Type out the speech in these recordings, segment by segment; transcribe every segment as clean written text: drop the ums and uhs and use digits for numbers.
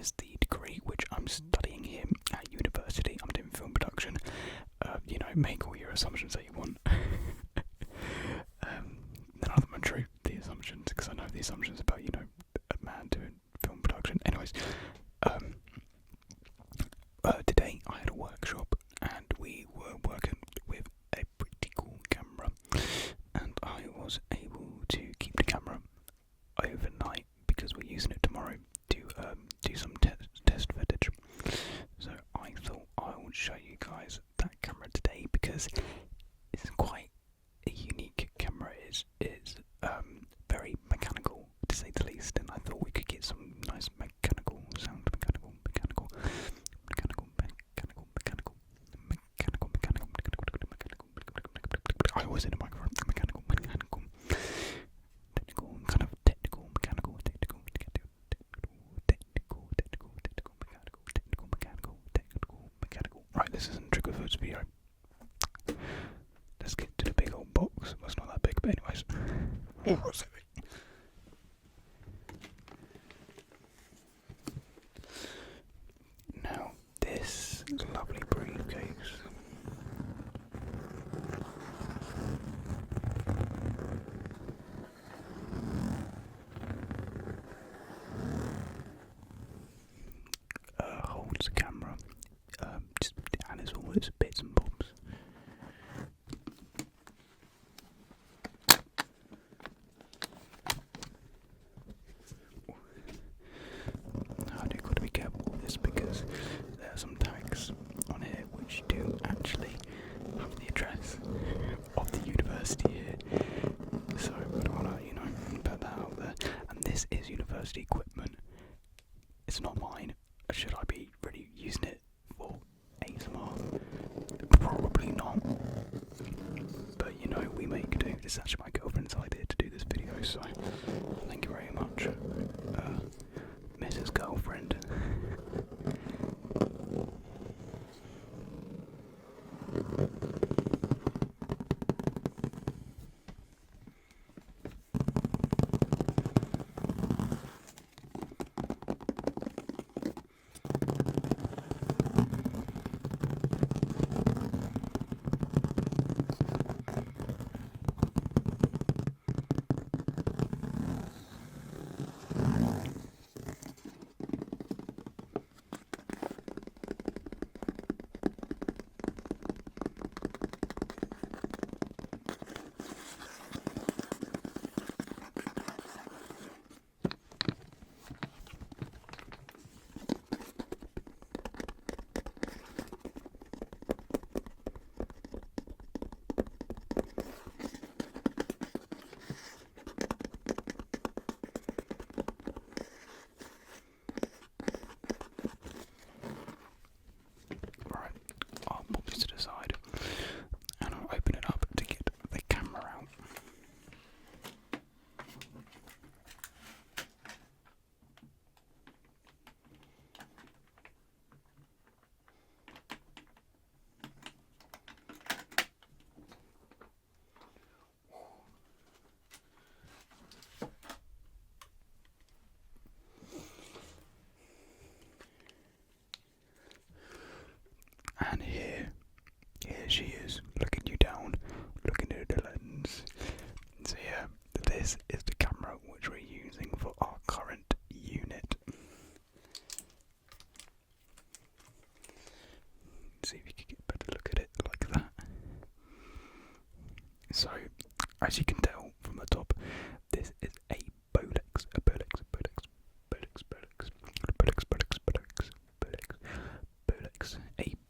is the degree which I'm studying here at university. I'm doing film production. Make all your assumptions that you want. None of them are true, the assumptions, because I know the assumptions about, a man doing film production. Anyways, today I had a workshop and we were working with a pretty cool camera, and I was able to keep the camera overnight because we're using it tomorrow to do some test footage. So I thought I would show you guys that camera today because it's quite a unique camera. It's very mechanical, to say the least, and I thought we could get some nice mechanical sound. I was in a microphone. Mechanical, mechanical. Right, this isn't Trigger Foods video. Let's get to the big old box. Well, it's not that big, but anyways. Oh, what's it? Now, this lovely briefcase. Holds the camera, and it's all its bits and bobs. I do got to be careful with this because there are some tags on here which do actually have the address of the university here. So I don't want to, put that out there. And this is university equipment. It's not mine. Should I be really using it for ASMR? Probably not. But we make do. This is actually my girlfriend's idea to do this video, so thank you very much, Mrs. Girlfriend. And here she is, looking you down, looking at the lens. So yeah, this is the camera which we're using for our current unit. See if you can get a better look at it like that. So, as you can tell from the top, this is a bolex, a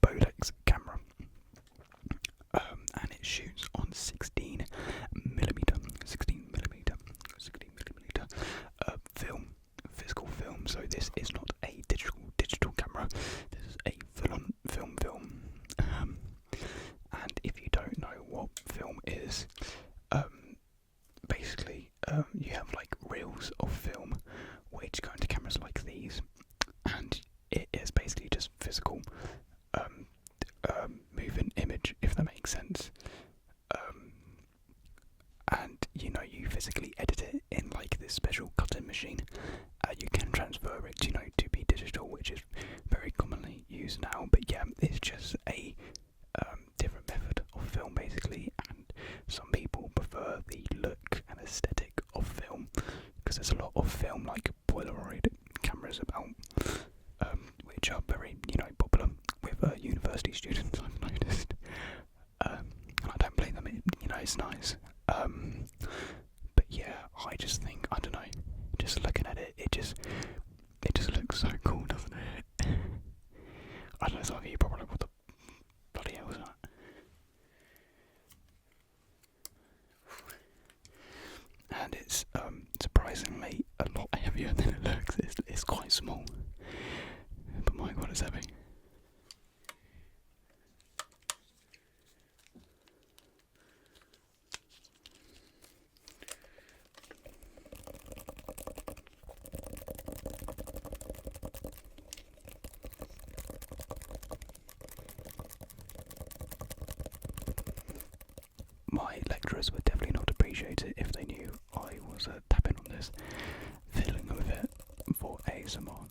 bolex camera, and it shoots on 16 millimeter film, physical film. So this is not a digital camera. This is a full-on film. And if you don't know what film is, basically you have like reels of film which go into cameras like these, and it is basically just physical moving image, if that makes sense. And you physically edit it in like this special cutting machine. You can transfer it to use now, but yeah, it's just a different method of film basically, and some people prefer the look and aesthetic of film because there's a lot of film like Polaroid cameras about, which are very popular with university students. I've noticed, and I don't blame them. It's nice. But yeah, I just think, I don't know, just looking at it, it just looks so cool, doesn't it? I don't know, some of you probably, what the bloody hell is that? And it's surprisingly a lot heavier than it looks. It's quite small, but my god, it's heavy. My lecturers would definitely not appreciate it if they knew I was tapping on this, fiddling with it for ASMR.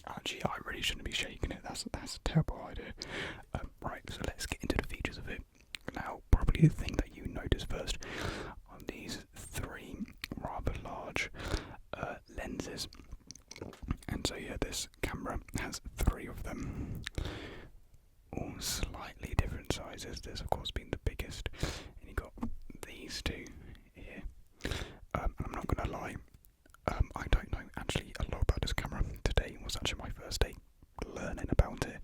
Actually, I really shouldn't be shaking it. That's a terrible idea. Right, so let's get into the features of it. Now, probably the thing that you notice first are these three rather large lenses. And so yeah, this camera has three of them, all slightly different sizes. This, of course, being the biggest. And you got these two here. And I'm not gonna lie, I don't know actually a lot about this camera. Today was actually my first day learning about it.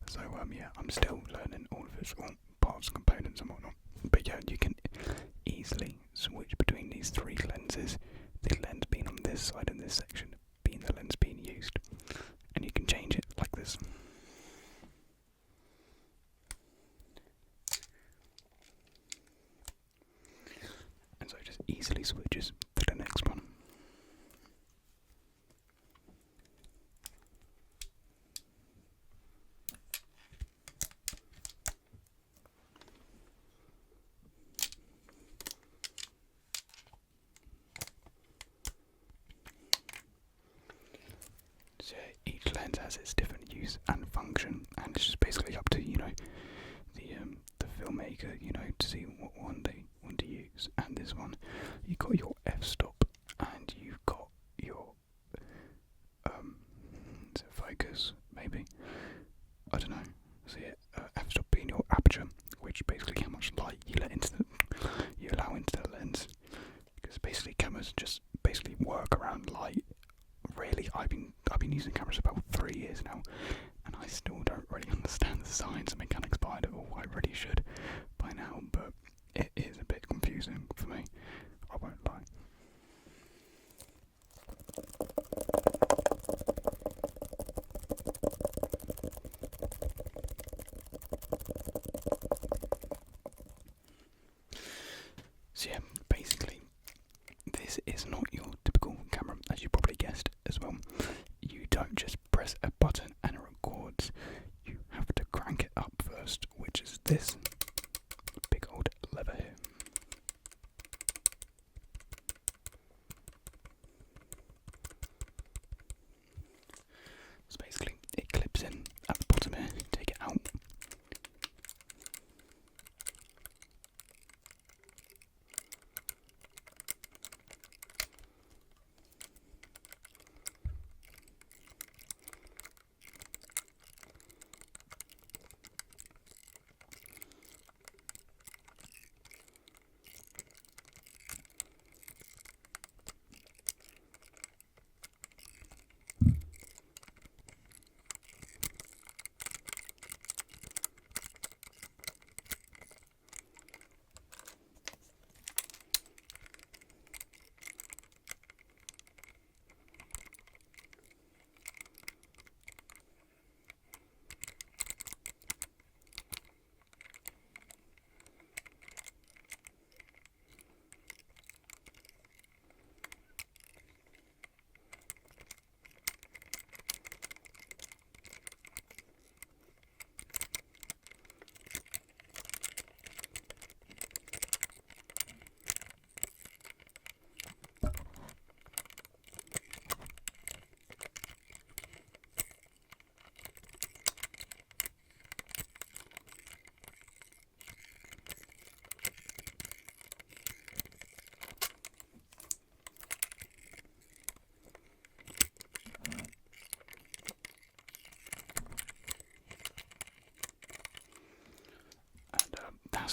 So yeah, I'm still learning all of its parts, components and whatnot. But yeah, you can easily switch between these three lenses. The lens being on this side and this section being the lens being used. And you can change it like this. And so it just easily switches to the next one. So each lens has its different use and function, and it's just basically up to the filmmaker to see what one they want to use. And this one, you've got your f-stop and you've got your is it focus maybe, I don't know. So yeah, f-stop being your aperture, which basically how much light you allow into the lens, because basically cameras just basically work around light. Really, I've been using cameras for about 3 years now, and I still don't really understand the science and mechanics behind it all. I really should by now, but it is a bit confusing for me, I won't lie. So yeah, basically, this is not your typical camera, as you probably guessed as well. You don't just press a button and it records. You have to crank it up first, which is this big old lever here. So basically, it clips in at the bottom here. Take it out.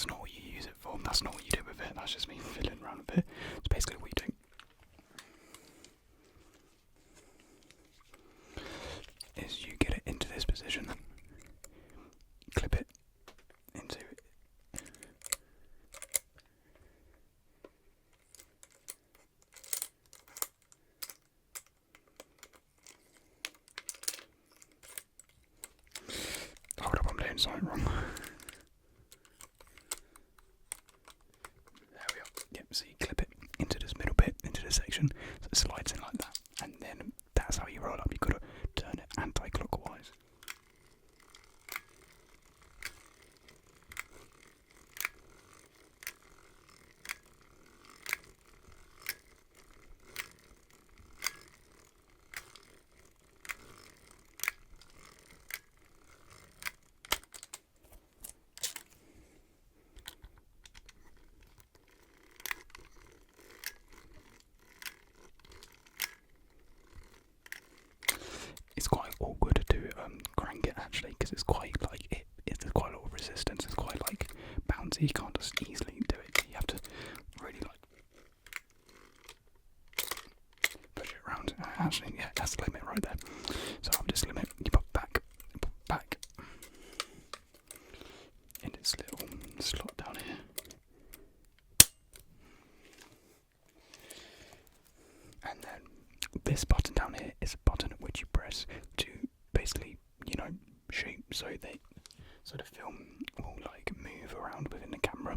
that's not what you use it for. That's not what you do with it. That's just me fiddling around a bit. It's basically what you do is you get it into this position, clip it into it. Hold up, I'm doing something wrong. There we are. Yep, so you clip it into this middle bit, into this section, so it slides in like that, and then that's how you roll up. You've got to turn it anti-clockwise. It's quite awkward to crank it actually, because it's quite like there's quite a lot of resistance. It's quite like bouncy. You can't just easily do it. You have to really like push it around. Actually, yeah, that's the limit right there. So I'm just limit. You put back in this little slot down here. And then this button down here is a button which you press to basically, shoot, so the film will like move around within the camera,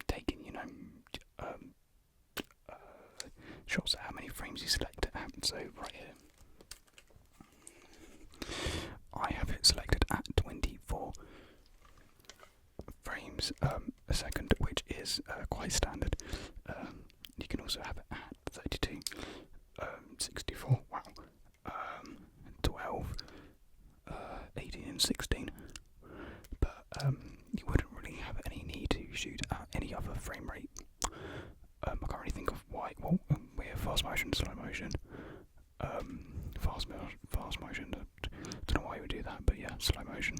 taking shots at how many frames you select it at. So right here, I have it selected at 24 frames a second, which is quite standard. You can also have it at 32, 64, wow, 12, 18 and 16, but you wouldn't really have any need to shoot at any other frame rate. I can't really think of why. Well, we have fast motion, slow motion, fast motion, don't know why you would do that, but yeah, slow motion.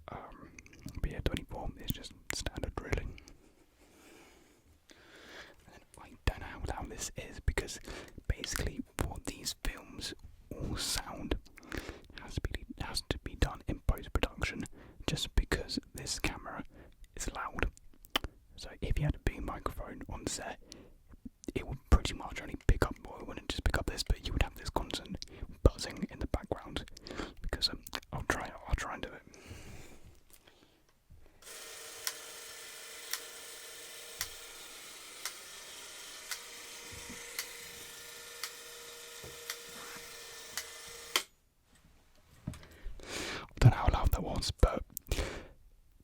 But yeah, 24 is just standard really. I don't know how loud this is, because basically what these films all sound has to be done in post-production, just because this camera is loud. So if you had a boom microphone on set, it would pretty much only pick up, well, it wouldn't just pick up this, but you would have this constant buzzing in the background, because I'll try and do it. I don't know how loud that was, but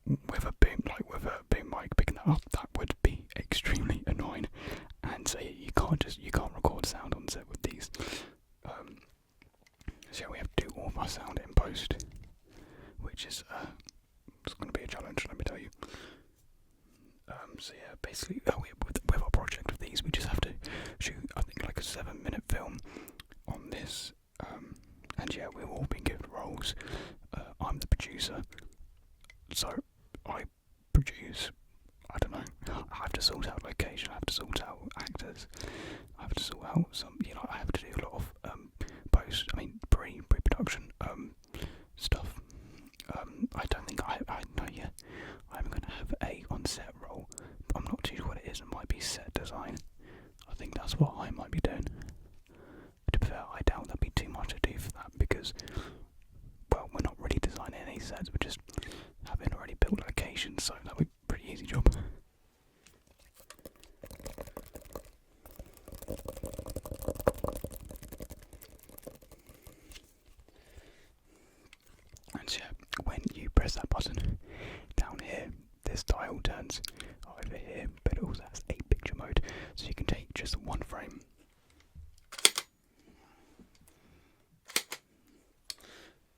with a boom mic picking that up, that would be extremely annoying. And so you can't record sound on set with these. So we have to do all of our sound in post, which is it's going to be a challenge, let me tell you. So yeah, basically with our project of these, we just have to shoot, I think, like a 7-minute film on this. And yeah, we've all been given roles. I'm the producer, so I produce. I don't know. I have to sort out location. I have to sort out actors. I have to sort out some. I have to do a lot of pre-production stuff. I don't think I know yet. I'm going to have a on-set role, but I'm not too sure what it is. It might be set design. I think that's what I might be doing. To be fair, I doubt there'll be too much to do for that, because, well, we're not really designing any sets. We're just having already built locations, so that'll be a pretty easy job. And so, when you press that button down here, this dial turns over here, but it also has 8-picture mode, so you can take just one frame.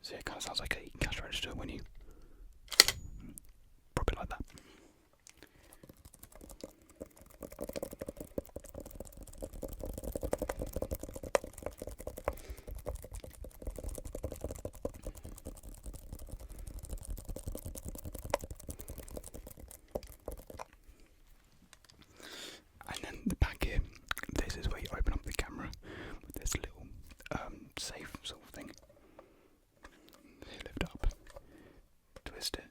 So it kind of sounds like a cash register when you prop it like that. twist it.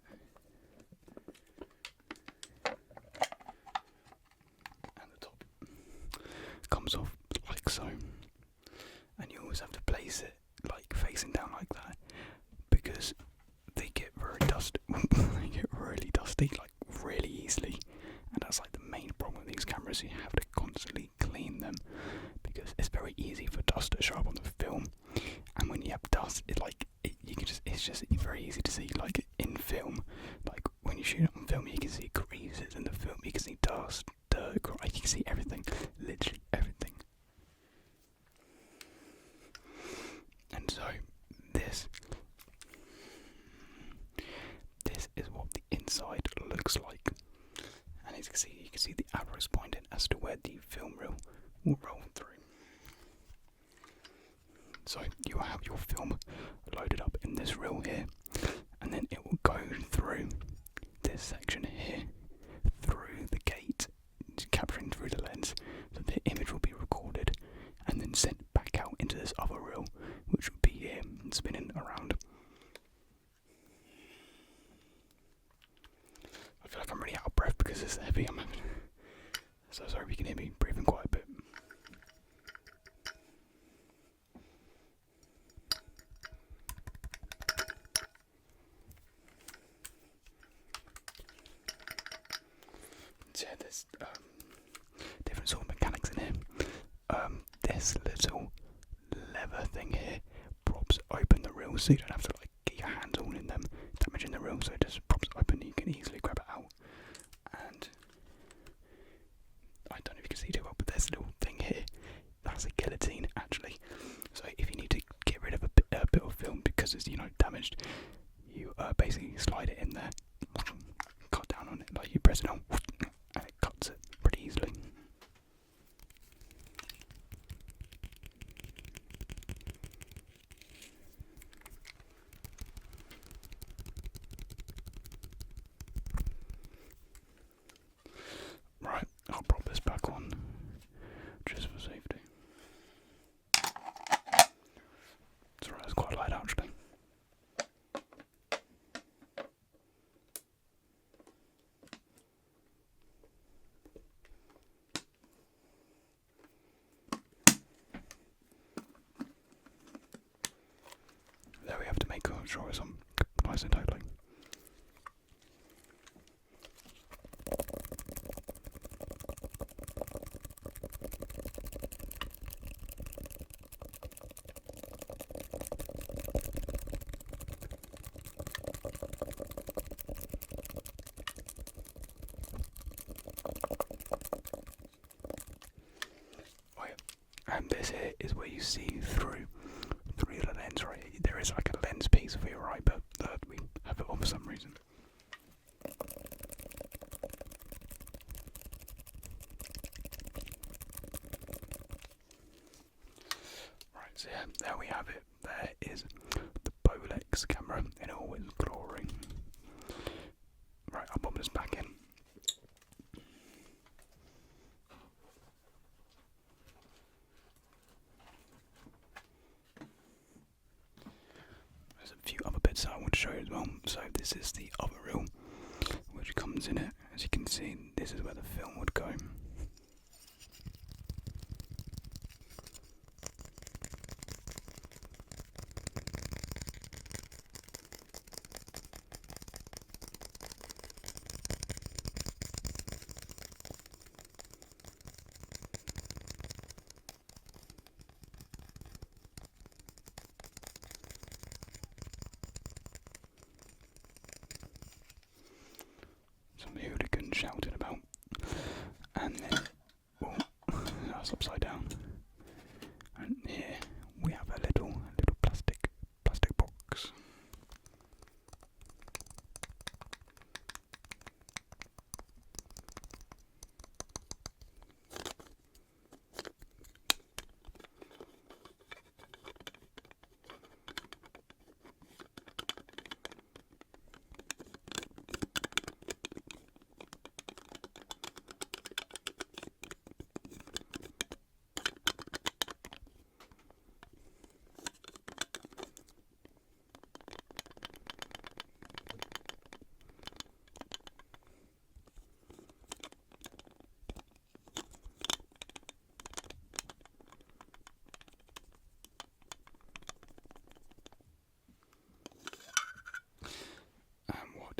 And the top comes off like so. And you always have to place it like facing down like that, because they get very dusty. They get really dusty, like really easily. And that's like the main problem with these cameras. You have to constantly clean them because it's very easy for dust to show up on the film. And when you have dust, it's just very easy to see. Like in film, like when you shoot it on film, you can see creases in the film. You can see dust, dirt, you can see everything, literally everything. And so this is what the inside looks like. And as you can see the arrows pointing as to where the film reel will roll through. So you will have your film loaded up in this reel here, and then it will go through this section here, through the gate, capturing through the lens, so the image will be recorded and then sent back out into this other reel, which will be here spinning around. I feel like I'm really out of breath because it's heavy. So sorry if you can hear me breathing quite a bit. So yeah, there's different sort of mechanics in here. This little lever thing here props open the reel, so you don't have to like get your hands all in them, damaging the reel. So it just props open, you can easily grab it out. And I don't know if you can see too well, but there's a little thing here. That's a guillotine, actually. So if you need to get rid of a bit of film because it's damaged, you basically slide it in there, cut down on it, like you press it on, and it cuts it pretty easily. Right, I'll prop this back on just for safety. It's alright, it's quite light actually. There we have to make sure it's on nice and tightly. And this here is where you see through the lens, right? There is like a lens piece for your eye, but we have it on for some reason. Right, so yeah, there we have it. There is the bolex camera in all its glory. Right, I'll pop this back in. There's a few other bits that I want to show you as well. So this is the other reel which comes in it. As you can see, this is where the film would go. Some hooligan shouting about, and then that's upside down. And here we have a little plastic box.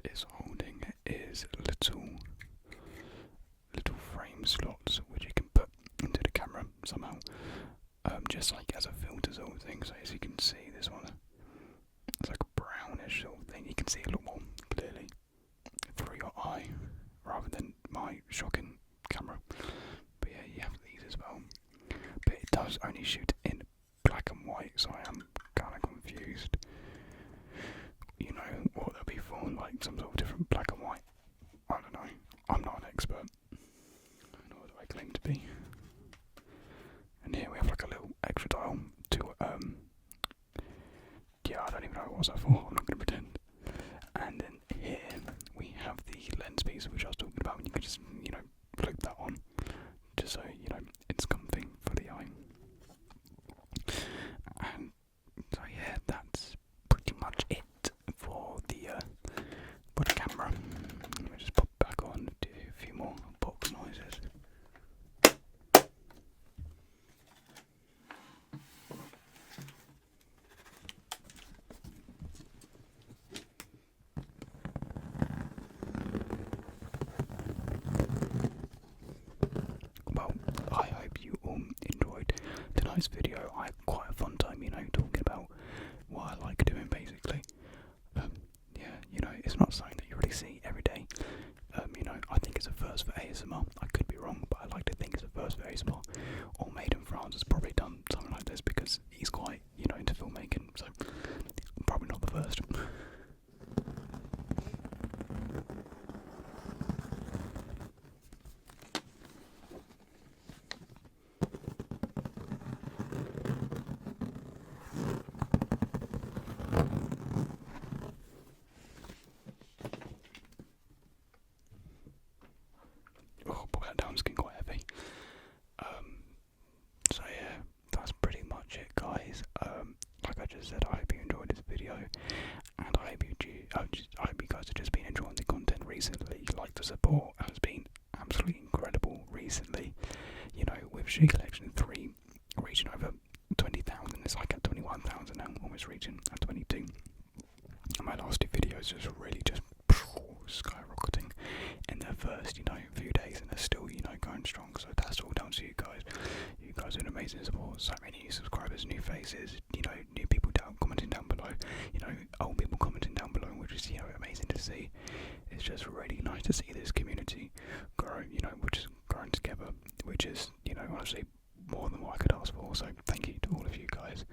it's holding is little frame slots which you can put into the camera somehow, just like as a filter sort of thing. So as you can see, this one, it's like a brownish sort of thing. You can see a lot more clearly through your eye rather than my shocking camera. But yeah, you have these as well. But it does only shoot in black and white, so I am kind of confused. You know what they'll be for, like some sort of different black and white. I don't know. I'm not an expert. Nor do I claim to be. And here we have like a little extra dial to yeah, I don't even know what was that for. I'm not going to pretend. And then here we have the lens piece, which I was talking about, and you can just, you know, flip that on, just so you know it's comfy for the eye. And so yeah, that's pretty much it for the camera. Let me just pop it back on, do a few more box noises. Well, I hope you all enjoyed tonight's video. I had quite a fun time, you know, talking about what I like doing basically. Yeah, you know, it's not something that you really see every day. You know, I think it's a first for ASMR. I could be wrong, but I like to think it's a first for ASMR. Or Made in France has probably done something like this because he's quite, you know, into filmmaking, so probably not the first. Oh, put that down, it's getting quite heavy. So yeah, that's pretty much it, guys. Like I just said, I hope you enjoyed this video, and I hope you guys have just been enjoying the content recently. Like, the support has been absolutely incredible recently. You know, with Shoe Collection 3 reaching over 20,000, it's like at 21,000 now, almost reaching at 22. And my last two videos just really just skyrocketing in their first, you know, few days, and they're still, you know, going strong. So that's all down to you guys. You guys are an amazing support. So many new subscribers, new faces, you know, new people commenting down below, you know, old people commenting down below, which is, you know, amazing to see. It's just really nice to see this community grow, you know, which is growing together, which is, you know, honestly more than what I could ask for. So thank you to all of you guys.